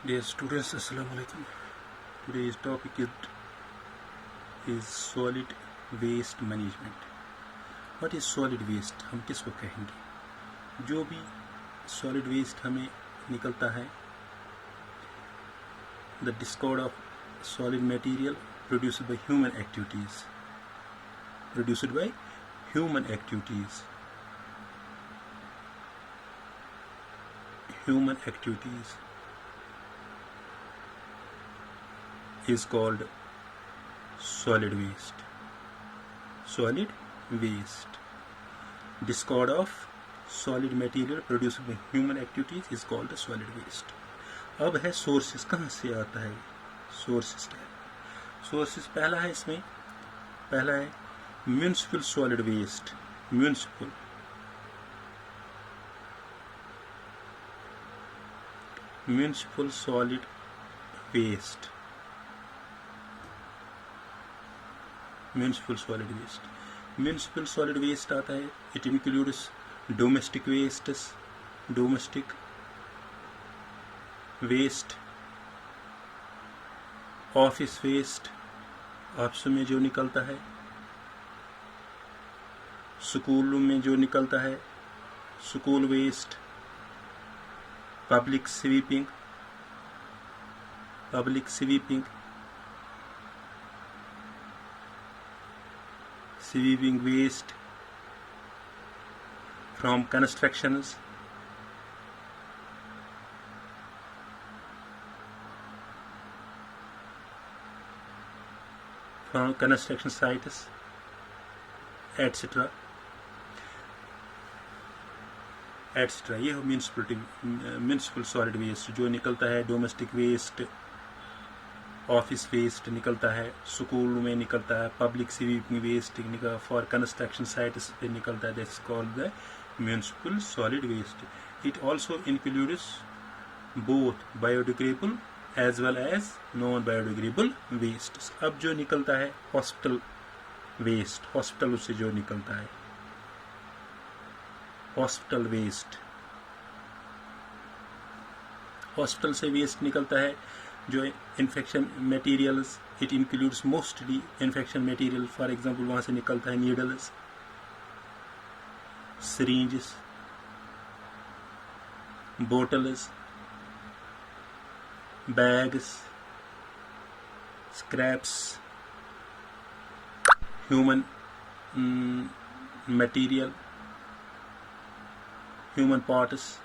Dear students, Assalamu alaikum. Today's topic is solid waste management. What is solid waste? हम किसको कहेंगे? जो भी solid waste हमें निकलता है, the discard of solid material produced by human activities. Human activities is called solid waste. Solid waste. Discard of solid material produced by human activities is called solid waste. अब है sources, कहाँ से आता है sources? क्या है sources? पहला है इसमें, पहला है municipal solid waste. Municipal solid waste. Municipal solid waste आता है. It includes domestic waste, office waste, office में जो निकलता है, स्कूल में जो निकलता है, school waste, public sweeping waste from construction sites, etc. ये हो म्यूनिसिपल सॉलिड वेस्ट जो निकलता है. डोमेस्टिक वेस्ट, ऑफिस वेस्ट निकलता है, स्कूल में निकलता है, public sweeping waste for construction sites पे निकलता है. That's called the municipal solid waste. It also includes both biodegradable as well as non biodegradable waste. अब जो निकलता है हॉस्पिटल वेस्ट, हॉस्पिटल से जो निकलता है हॉस्पिटल से वेस्ट निकलता है जो infection materials. It includes mostly infection material. For example वहां से निकलता है needles, syringes, bottles, bags, scraps, human material, human parts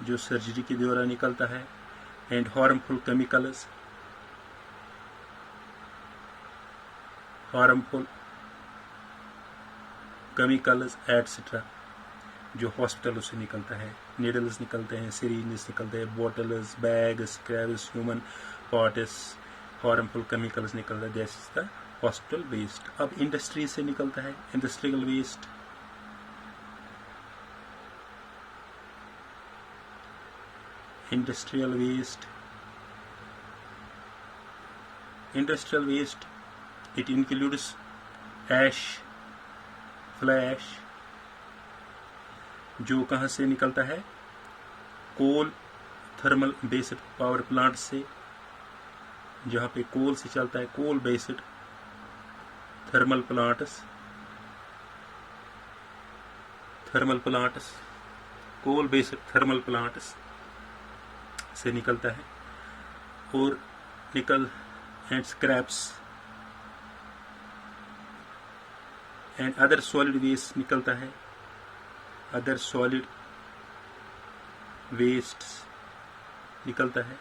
जो सर्जरी के द्वारा निकलता है, एंड हार्मफुल केमिकल्स एटसेट्रा जो हॉस्पिटलों से निकलता है. नीडल्स निकलते हैं, सिरिंजेस निकलते हैं, bottles, bags, scraps, human parts, harmful chemicals निकलता है. That's is the hospital waste. अब इंडस्ट्री से निकलता है industrial waste. Industrial waste, it includes ash, fly ash जो कहाँ से निकलता है, coal thermal based power plant से, जहाँ पे कोल से चलता है, coal based thermal plants, coal based thermal plants से निकलता है. और nickel and scraps and other solid waste निकलता है. अदर सॉलिड वेस्ट निकलता है.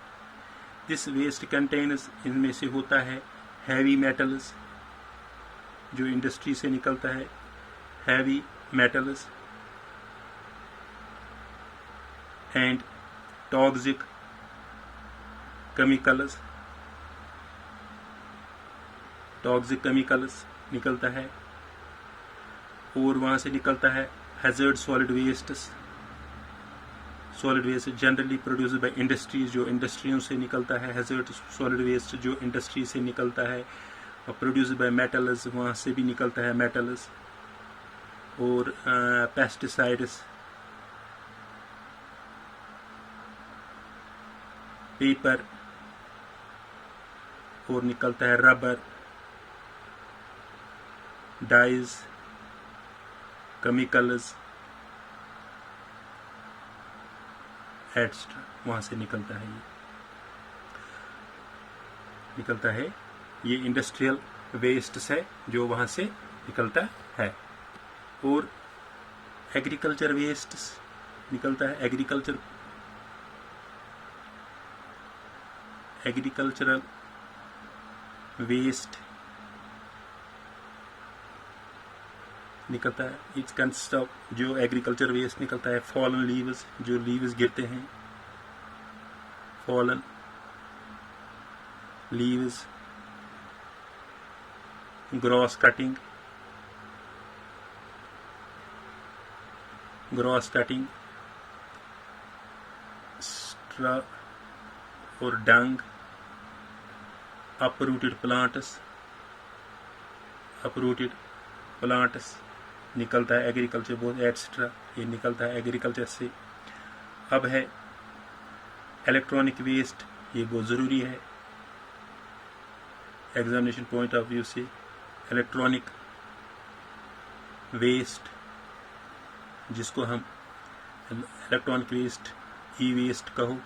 दिस वेस्ट कंटेन्स, इनमें से होता है हैवी मेटल्स जो इंडस्ट्री से निकलता है, heavy metals and toxic chemicals निकलता है. और वहाँ से निकलता है hazard solid waste generally produced by industries जो इंडस्ट्रियों से निकलता है. हैजर्ड सॉलिड वेस्ट जो इंडस्ट्री से निकलता है, प्रोड्यूस्ड बाय मेटल्स वहाँ से भी निकलता है मेटल्स. और पेपर, और निकलता है रबर, डाइज, केमिकल्स एट्सट्रा, वहां से निकलता है ये इंडस्ट्रियल वेस्ट है जो वहां से निकलता है। और एग्रीकल्चर वेस्ट निकलता है, एग्रीकल्चरल वेस्ट निकलता है। इट्स कंसिस्ट ऑफ, जो एग्रीकल्चर वेस्ट निकलता है, फॉलन लीव्स, जो लीव्स गिरते हैं, fallen leaves, gross cutting, straw और डंग, अपरूटेड प्लांट्स निकलता है एग्रीकल्चर, बहुत एट्सट्रा, ये निकलता है एग्रीकल्चर से। अब है इलेक्ट्रॉनिक वेस्ट, ये बहुत ज़रूरी है एग्जामिनेशन पॉइंट ऑफ व्यू से। इलेक्ट्रॉनिक वेस्ट, जिसको हम इलेक्ट्रॉनिक वेस्ट, ई वेस्ट कहो,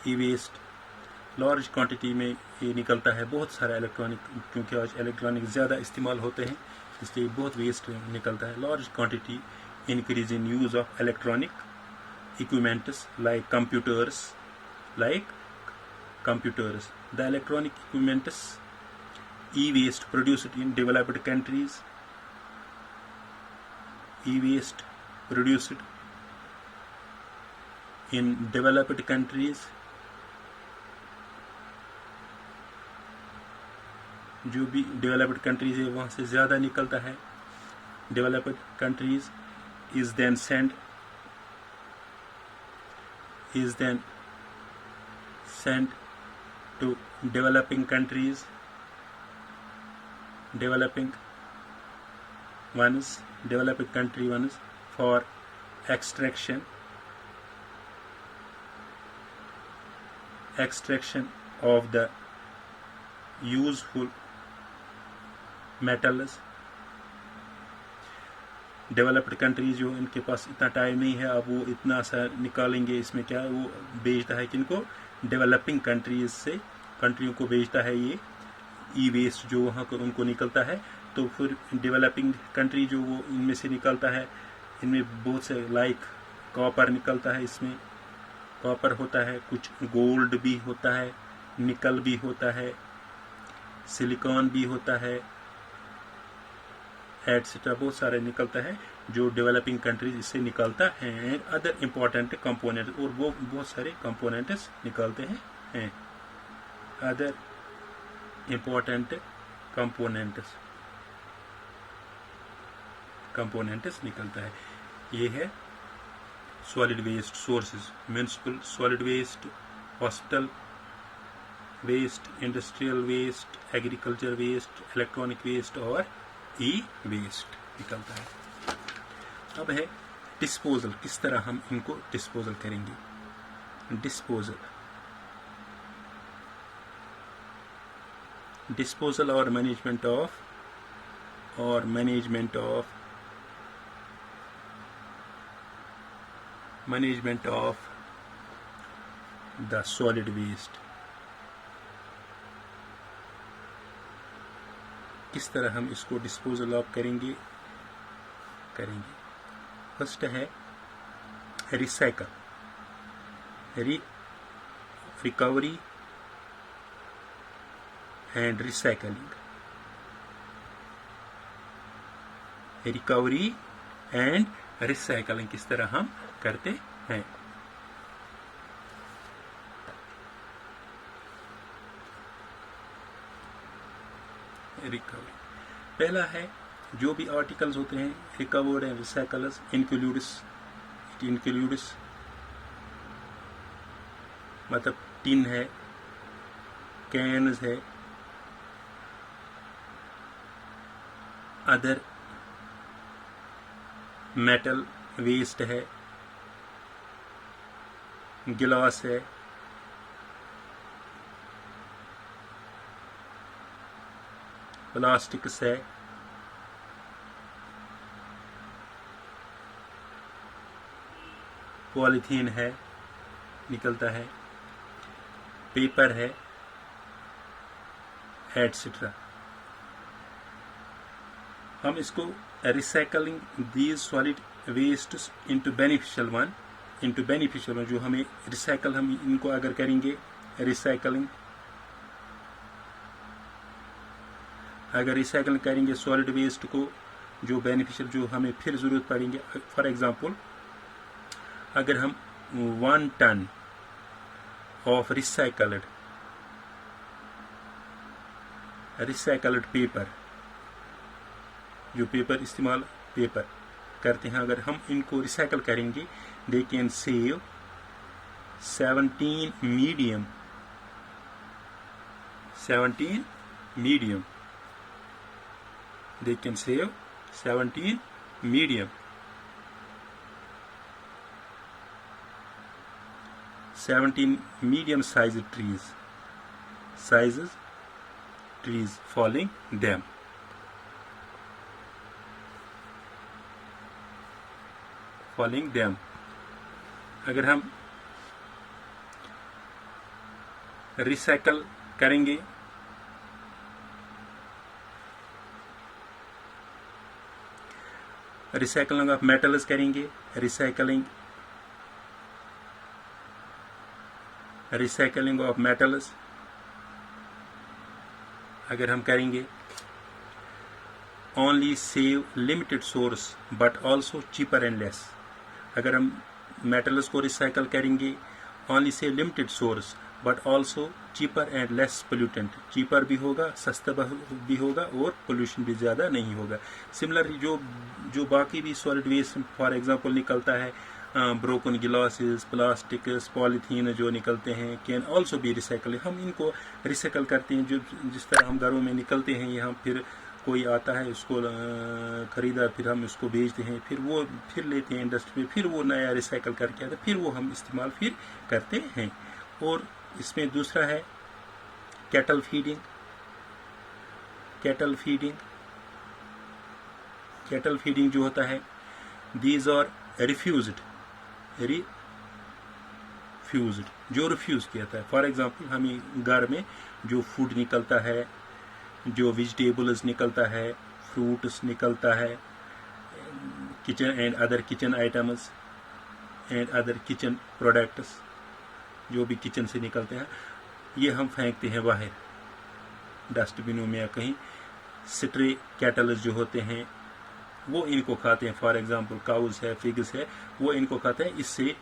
ई वेस्ट लार्ज क्वांटिटी में ये निकलता है, बहुत सारा इलेक्ट्रॉनिक, क्योंकि आज इलेक्ट्रॉनिक ज़्यादा इस्तेमाल होते हैं इसलिए बहुत वेस्ट निकलता है। Large quantity increase in use of electronic equipments like computers, the electronic equipments e-waste produced in developed countries, e-waste produced in developed countries, जो भी डेवलप्ड कंट्रीज है वहाँ से ज़्यादा निकलता है। Developed countries is then sent to developing countries, developing country ones for extraction of the useful metals। Developed countries जो इनके पास इतना टाइम नहीं है, अब वो इतना सा निकालेंगे, इसमें क्या है, वो बेचता है किनको, डेवलपिंग कंट्रीज से कंट्रियों को बेचता है ये ई वेस्ट जो वहाँ को उनको निकलता है। तो फिर डेवलपिंग कंट्री जो वो इनमें से निकलता है, इनमें बहुत से लाइक कॉपर निकलता है, इसमें कॉपर होता है, कुछ गोल्ड भी होता है, निकल भी होता है, सिलिकॉन भी होता है, एटसेट्रा, बहुत सारे निकलता है जो डेवलपिंग कंट्रीज इससे निकलता है। अदर इम्पोर्टेंट कंपोनेंट, और वो बहुत सारे कंपोनेंट्स निकलते हैं, अदर इम्पोर्टेंट कंपोनेंट्स निकलता है। ये है solid waste sources, municipal solid waste, hospital waste, industrial waste, agriculture waste, electronic waste और ई वेस्ट निकलता है। अब है डिस्पोजल, किस तरह हम इनको डिस्पोजल करेंगे। डिस्पोजल और management of the solid waste, किस तरह हम इसको डिस्पोजल ऑफ करेंगे। फर्स्ट है recovery and recycling. Recovery and recycling किस तरह हम करते हैं। रिकवरी पहला है, जो भी आर्टिकल्स होते हैं रिकवर्ड एंड रिसाइकल्स इंक्लूड्स मतलब टिन है, कैन्स है, अदर मेटल वेस्ट है, गिलास है, प्लास्टिक्स है, पॉलीथीन है, निकलता है, पेपर है, एटसेट्रा। हम इसको recycling these solid wastes into beneficial one, जो हमें रिसाइकल, हम इनको अगर करेंगे रिसाइकलिंग, अगर रिसाइकल करेंगे सॉलिड वेस्ट को, जो बेनिफिशियल, जो हमें फिर ज़रूरत पड़ेंगे। फॉर एग्जांपल, अगर हम 1 टन ऑफ रिसाइकल्ड पेपर, जो पेपर इस्तेमाल पेपर करते हैं, अगर हम इनको रिसाइकल करेंगे, they can save 17 medium they can save 17 medium sized trees falling them. अगर हम रिसाइकल करेंगे, रिसाइकलिंग ऑफ मेटल्स करेंगे, रिसाइकलिंग ऑफ मेटल्स अगर हम करेंगे, only save limited source but also cheaper and less. अगर हम मेटल्स को रिसाइकल करेंगे, only save limited source but also cheaper and less pollutant, cheaper भी होगा, सस्ता भी होगा, और पोल्यूशन भी ज़्यादा नहीं होगा। सिमिलर जो बाकी भी सॉलिड वेस्ट फॉर एग्जांपल निकलता है, ब्रोकन गिलासेस, प्लास्टिक्स, पॉलीथीन जो निकलते हैं, कैन ऑल्सो बी रिसाइकल। हम इनको रिसाइकल करते हैं, जो जिस तरह हम घरों में निकलते हैं, यहाँ फिर कोई आता है, उसको खरीदा, फिर हम उसको बेचते हैं, फिर लेते हैं इंडस्ट्री में, फिर वो नया रिसाइकल करके आता है, फिर वो हम इस्तेमाल फिर करते हैं। और इसमें दूसरा है कैटल फीडिंग जो होता है, दीज आर रिफ्यूज्ड, जो रिफ्यूज किया था। फॉर एग्जांपल, हमें घर में जो फूड निकलता है, जो वेजिटेबल्स निकलता है, फ्रूट्स निकलता है, kitchen and other kitchen items and other kitchen products, जो भी किचन से निकलते हैं, ये हम फेंकते हैं बाहर डस्टबिनों में या कहीं। स्ट्रे कैटल्स जो होते हैं, वो इनको खाते हैं। फॉर एग्जांपल, काउस है, पिग्स है, वो इनको खाते हैं। इससे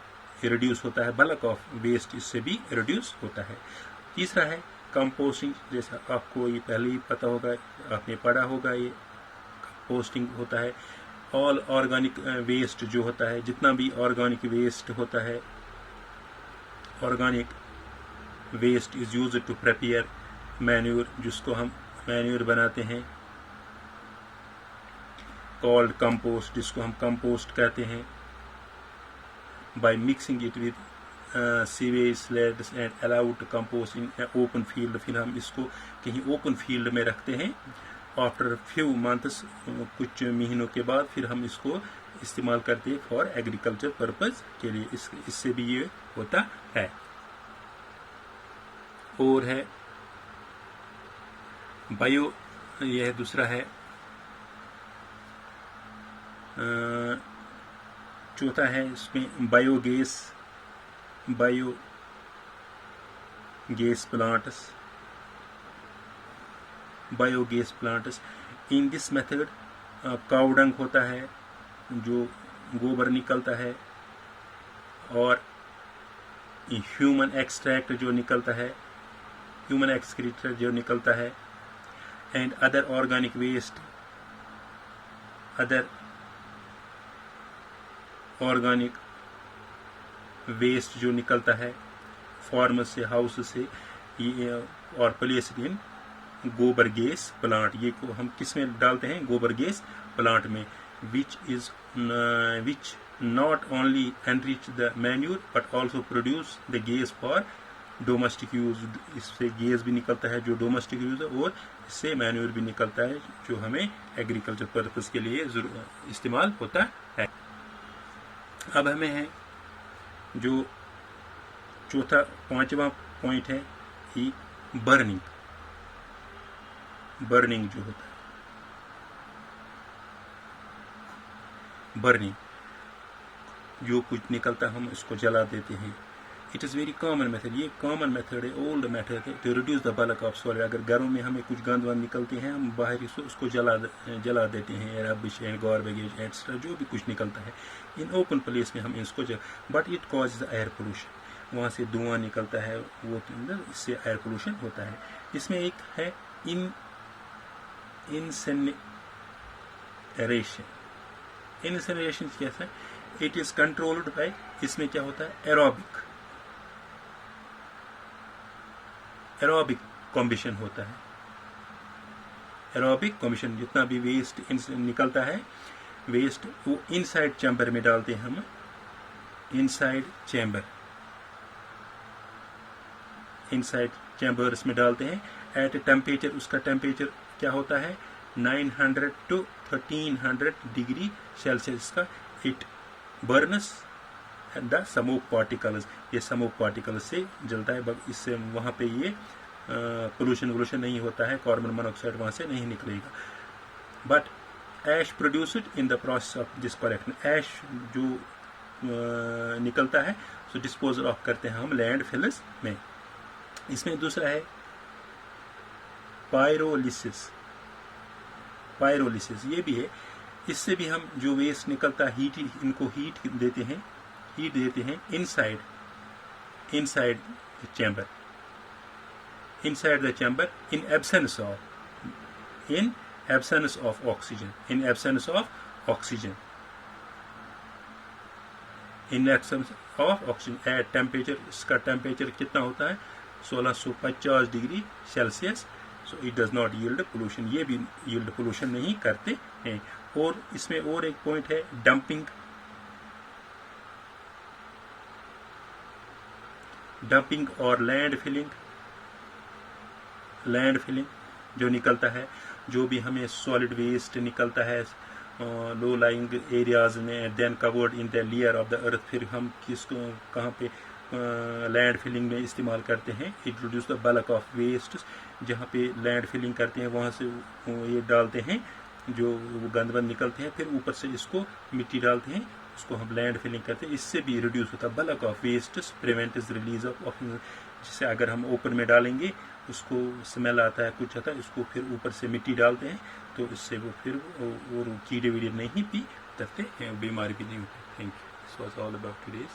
रिड्यूस होता है बल्क ऑफ वेस्ट, इससे भी रिड्यूस होता है। तीसरा है कंपोस्टिंग, जैसा आपको ये पहले ही पता होगा, आपने पढ़ा होगा, ये कंपोस्टिंग होता है। ऑल ऑर्गेनिक वेस्ट जो होता है, जितना भी ऑर्गेनिक वेस्ट होता है, organic waste is used to prepare manure, जिसको हम मैन्योर बनाते हैं, कॉल्ड कंपोस्ट, जिसको हम कंपोस्ट कहते हैं। By mixing it with sewage sludge and allowed to compost in open field, फिर हम इसको कहीं ओपन फील्ड में रखते हैं। आफ्टर फ्यू मंथ्स, कुछ महीनों के बाद, फिर हम इसको इस्तेमाल करते हैं फॉर एग्रीकल्चर पर्पज के लिए। इससे भी ये होता है। और है बायो, यह दूसरा है। चौथा है इसमें biogas plants. In this method cow dung होता है, जो गोबर निकलता है, और ह्यूमन एक्सक्रीटर जो निकलता है, एंड अदर ऑर्गेनिक वेस्ट जो निकलता है फार्म से, हाउस से, और प्लेस इन गोबर गैस प्लांट। ये को हम किस में डालते हैं? गोबर गैस प्लांट में, विच not only enrich the manure but also produce the gas for domestic use। इससे गैस भी निकलता है जो डोमेस्टिक यूज है, और इससे मैन्यूर भी निकलता है जो हमें एग्रीकल्चर पर्पस के लिए इस्तेमाल होता है। अब हमें है जो चौथा 5वां पॉइंट है कि बर्निंग जो होता है, बर्निंग जो कुछ निकलता है हम इसको जला देते हैं। It is very common method, ये कॉमन मेथड है, ओल्ड मेथड है to reduce the bulk of solid. अगर घरों में हमें कुछ गंद वंद निकलते हैं हम बाहर उसको जला देते हैं, रबिश एंड गार्बेज एक्स्ट्रा जो भी कुछ निकलता है इन ओपन प्लेस में हम इसको but it cause the air pollution, वहाँ से धुआं निकलता है, वो इससे एयर पोल्यूशन होता है। इसमें एक है इंसिनरेशन कैसा है, इट इज कंट्रोल्ड बाय, इसमें क्या होता है एरोबिक कॉम्बिशन होता है। एरोबिक कॉम्बिशन, जितना भी वेस्ट निकलता है वेस्ट वो इनसाइड चैम्बर में डालते हैं हम, इनसाइड चैम्बर्स में डालते हैं एट टेम्परेचर। उसका टेम्परेचर क्या होता है 900 to 1300 डिग्री सेल्सियस का। It burns the smoke particles, ये स्मोक पार्टिकल्स से जलता है, इससे वहाँ पे ये पोल्यूशन नहीं होता है, कार्बन मोनोऑक्साइड वहाँ से नहीं निकलेगा। But ash produced in the process of this collection, ash जो निकलता है सो डिस्पोजल ऑफ करते हैं हम लैंड फिल्स में। इसमें दूसरा है पायरोलिसिस, ये भी है, इससे भी हम जो वेस्ट निकलता है इनको हीट देते हैं inside the chamber in absence of oxygen, at temperature. इसका टेम्परेचर कितना होता है 1650 degree Celsius. So it does not yield pollution, ये भी यील्ड पोल्यूशन नहीं करते हैं। और इसमें और एक पॉइंट है डंपिंग और लैंड फिलिंग जो निकलता है, जो भी हमें सॉलिड वेस्ट निकलता है लो लाइंग एरियाज में then covered in the layer of the earth, फिर हम किसको कहाँ पे लैंड फिलिंग में इस्तेमाल करते हैं। It reduce the bulk of waste, जहाँ पे लैंड फिलिंग करते हैं वहाँ से ये डालते हैं जो गंदबंद निकलते हैं, फिर ऊपर से इसको मिट्टी डालते हैं, उसको हम लैंड फिलिंग करते हैं। इससे भी रिड्यूस होता है bulk of waste, prevent release of oxygen. जिससे अगर हम ओपन में डालेंगे उसको स्मेल आता है, कुछ आता है, उसको फिर ऊपर से मिट्टी डालते हैं तो इससे वो फिर और कीड़े वीड़े नहीं पी करते हैं, बीमारी भी नहीं होती। Thank you. This was all about today's.